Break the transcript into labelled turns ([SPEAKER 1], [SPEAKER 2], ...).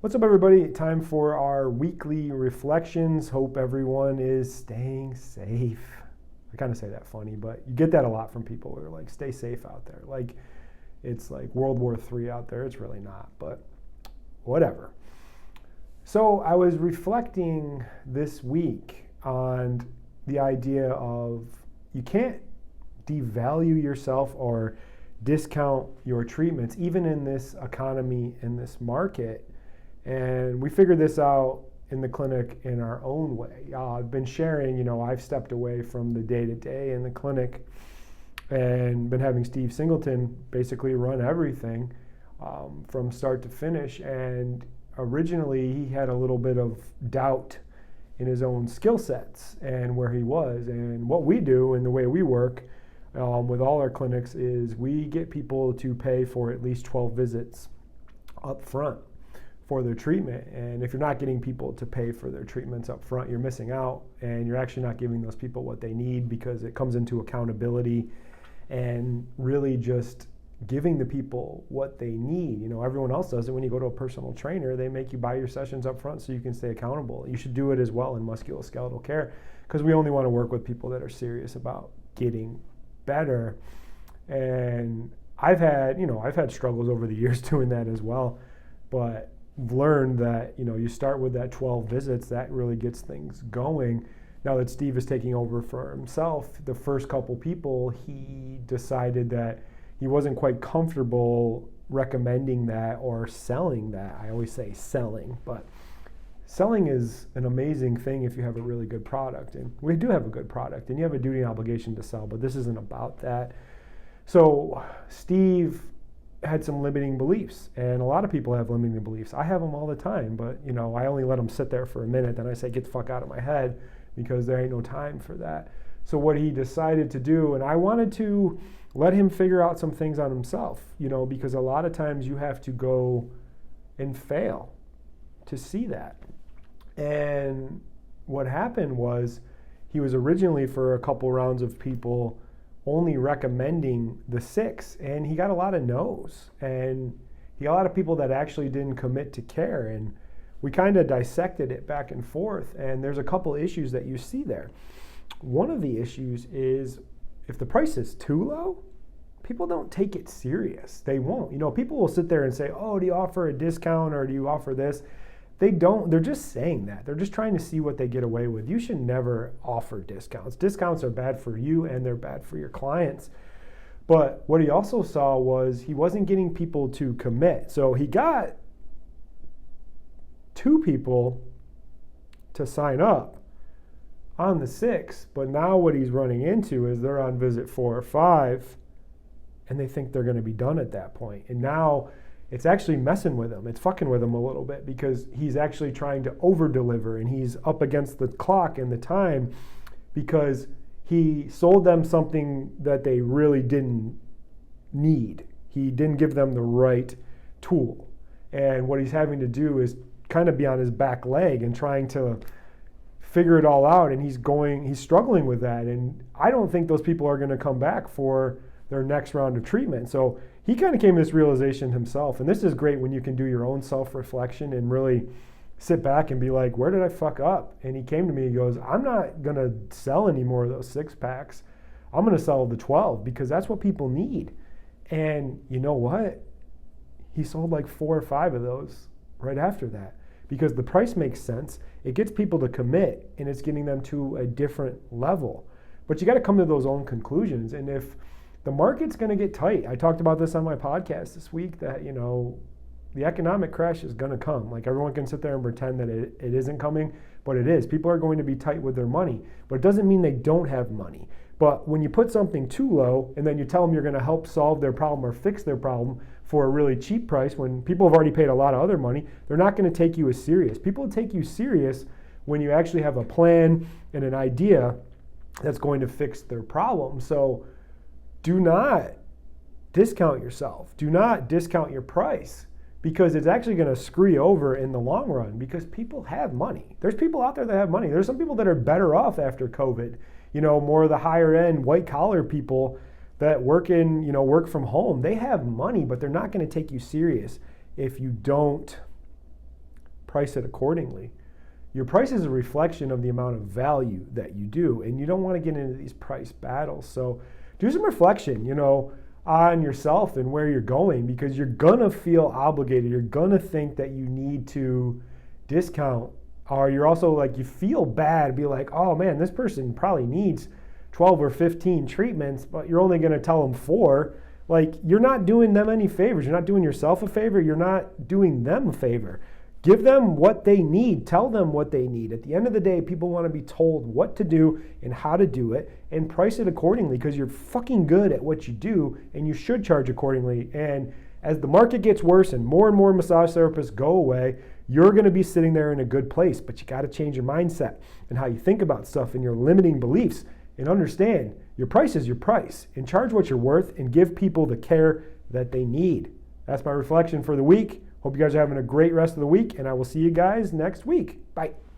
[SPEAKER 1] What's up, everybody? Time for our weekly reflections. Hope everyone is staying safe. I kind of say that funny, but you get that a lot from people. They're like, stay safe out there. Like, it's like World War III out there. It's really not, but whatever. So I was reflecting this week on the idea of you can't devalue yourself or discount your treatments, even in this economy, in this market. And we figured this out in the clinic in our own way. I've been sharing, I've stepped away from the day-to-day in the clinic and been having Steve Singleton basically run everything from start to finish. And originally he had a little bit of doubt in his own skill sets and where he was. And what we do and the way we work with all our clinics is we get people to pay for at least 12 visits up front for their treatment. And if you're not getting people to pay for their treatments up front, you're missing out, and you're actually not giving those people what they need, because it comes into accountability and really just giving the people what they need. Everyone else does it. When you go to a personal trainer, they make you buy your sessions up front so you can stay accountable. You should do it as well in musculoskeletal care, because we only want to work with people that are serious about getting better. And I've had struggles over the years doing that as well, but learned that you start with that 12 visits. That really gets things going. Now that Steve is taking over for himself, the first couple people, he decided that he wasn't quite comfortable recommending that or selling that. I always say selling, but selling is an amazing thing if you have a really good product, and we do have a good product, and you have a duty and obligation to sell, but this isn't about that. So Steve had some limiting beliefs, and a lot of people have limiting beliefs. I have them all the time, but I only let them sit there for a minute, then I say, get the fuck out of my head, because there ain't no time for that. So what he decided to do, and I wanted to let him figure out some things on himself, because a lot of times you have to go and fail to see that. And what happened was, he was originally, for a couple rounds of people, only recommending the 6, and he got a lot of no's, and he got a lot of people that actually didn't commit to care. And we kind of dissected it back and forth, and there's a couple issues that you see there. One of the issues is, if the price is too low, people don't take it serious. They won't. People will sit there and say, oh, do you offer a discount, or do you offer this? They don't. They're just saying that. They're just trying to see what they get away with. You should never offer discounts. Discounts are bad for you, and they're bad for your clients. But what he also saw was he wasn't getting people to commit. So he got 2 people to sign up on the 6, but now what he's running into is they're on visit 4 or 5, and they think they're going to be done at that point. And now it's actually messing with him. It's fucking with him a little bit, because he's actually trying to over-deliver, and he's up against the clock and the time, because he sold them something that they really didn't need. He didn't give them the right tool. And what he's having to do is kind of be on his back leg and trying to figure it all out, and he's struggling with that. And I don't think those people are going to come back for their next round of treatment. So he kind of came to this realization himself. And this is great when you can do your own self-reflection and really sit back and be like, where did I fuck up? And he came to me, he goes, I'm not going to sell any more of those 6-packs. I'm going to sell the 12, because that's what people need. And you know what? He sold like 4 or 5 of those right after that, because the price makes sense. It gets people to commit, and it's getting them to a different level. But you got to come to those own conclusions. And if the market's going to get tight, I talked about this on my podcast this week, that the economic crash is going to come. Like, everyone can sit there and pretend that it isn't coming, but it is. People are going to be tight with their money, but it doesn't mean they don't have money. But when you put something too low and then you tell them you're going to help solve their problem or fix their problem for a really cheap price, when people have already paid a lot of other money, they're not going to take you as serious. People take you serious when you actually have a plan and an idea that's going to fix their problem. So do not discount yourself. Do not discount your price, because it's actually going to screw you over in the long run, because people have money. There's people out there that have money. There's some people that are better off after COVID. More of the higher end white collar people that work from home. They have money, but they're not going to take you serious if you don't price it accordingly. Your price is a reflection of the amount of value that you do, and you don't want to get into these price battles. So do some reflection, on yourself and where you're going, because you're gonna feel obligated. You're gonna think that you need to discount, or you're also like, you feel bad, be like, oh man, this person probably needs 12 or 15 treatments, but you're only gonna tell them 4. Like, you're not doing them any favors. You're not doing yourself a favor. You're not doing them a favor. Give them what they need. Tell them what they need. At the end of the day, people want to be told what to do and how to do it, and price it accordingly, because you're fucking good at what you do and you should charge accordingly. And as the market gets worse and more massage therapists go away, you're going to be sitting there in a good place. But you got to change your mindset and how you think about stuff and your limiting beliefs, and understand your price is your price, and charge what you're worth and give people the care that they need. That's my reflection for the week. Hope you guys are having a great rest of the week, and I will see you guys next week. Bye.